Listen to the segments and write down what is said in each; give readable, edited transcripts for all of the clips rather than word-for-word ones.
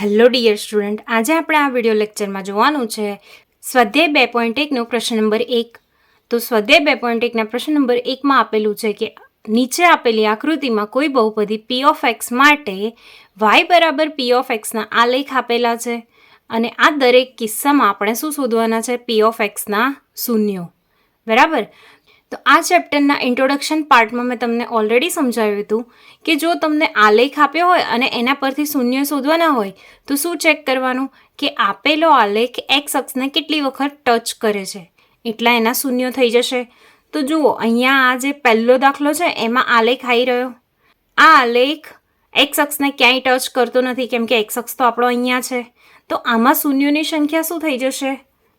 Hello dear student, આજે આપણે આ વિડિયો લેક્ચરમાં જોવાનું છે સ્વાધ્યાય 2.1નો પ્રશ્ન નંબર 1. તો સ્વાધ્યાય 2.1ના પ્રશ્ન નંબર 1માં આપેલું છે કે નીચે આપેલી આકૃતિમાં કોઈ બહુપદી p ઓફ x માટે y બરાબર p ઓફ xના આલેખ આપેલા છે અને આ દરેક કિસ્સામાં આપણે શું શોધવાના છે? p ઓફ xના શૂન્યો. બરાબર. તો આ ચેપ્ટરના ઇન્ટ્રોડક્શન પાર્ટમાં મેં તમને ઓલરેડી સમજાવ્યું હતું કે જો તમને આલેખ આપ્યો હોય અને એના પરથી શૂન્ય શોધવાના હોય તો શું ચેક કરવાનું કે આપેલો આલેખ એક્સ અક્ષને કેટલી વખત ટચ કરે છે, એટલા એના શૂન્ય થઈ જશે. તો જુઓ, અહીંયા આ જે પહેલો દાખલો છે એમાં આલેખ આવી રહ્યો. આ આલેખ એક્સ અક્ષને ક્યાંય ટચ કરતો નથી કેમ કે એક્સ અક્ષ તો આપણો અહીંયા છે. તો આમાં શૂન્યોની સંખ્યા શું થઈ જશે?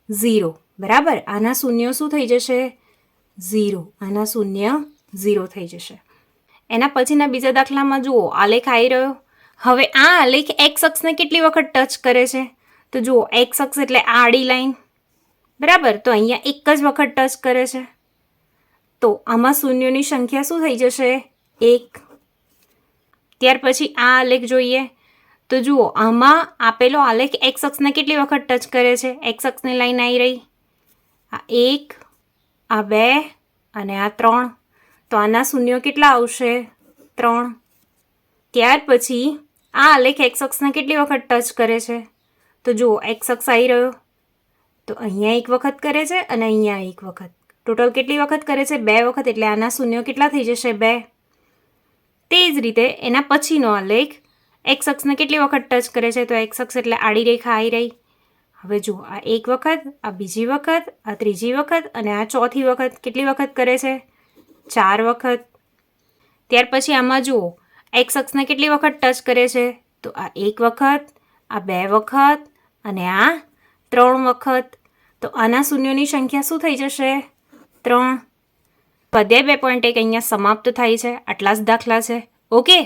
0. બરાબર. આના શૂન્યો શું થઈ જશે? 0. આના શૂન્ય 0 થઈ જશે. એના પછીના બીજા દાખલામાં જુઓ, આલેખ આવી રહ્યો. હવે આ આલેખ એક્સ અક્ષને કેટલી વખત ટચ કરે છે? તો જુઓ, એક્સ અક્ષ એટલે આડી લાઈન. બરાબર. તો અહીંયા એક જ વખત ટચ કરે છે. તો આમાં શૂન્યોની સંખ્યા શું થઈ જશે? 1. ત્યાર પછી આ આલેખ જોઈએ. તો જુઓ, આમાં આપેલો આલેખ એક્સ અક્ષને કેટલી વખત ટચ કરે છે? એક્સ અક્ષની લાઈન આવી રહી. આ 1, આ 2 અને આ 3. તો આના શૂન્યો કેટલા આવશે? 3. ત્યાર પછી આ આલેખ એક્સ અક્ષને કેટલી વખત ટચ કરે છે? તો જુઓ, એક્સ અક્ષ આવી રહ્યો. તો અહીંયા એક વખત કરે છે અને અહીંયા એક વખત. ટોટલ કેટલી વખત કરે છે? 2 વખત. એટલે આના શૂન્યો કેટલા થઈ જશે? 2. તે જ રીતે એના પછીનો આલેખ એક્સ અક્ષને કેટલી વખત ટચ કરે છે? તો એક્સ અક્ષ એટલે આડી રેખા આવી રહી. હવે જુઓ, આ એક વખત, આ બીજી વખત, આ ત્રીજી વખત અને આ ચોથી વખત. કેટલી વખત કરે છે? 4 વખત. ત્યાર પછી આમાં જુઓ, એક્સ અક્ષને કેટલી વખત ટચ કરે છે? તો આ 1 વખત, આ 2 વખત અને આ 3 વખત. તો આના શૂન્યોની સંખ્યા શું થઈ જશે? 3. સ્વાધ્યાય 2.1 અહીંયા સમાપ્ત થાય છે. આટલા જ દાખલા છે. ઓકે.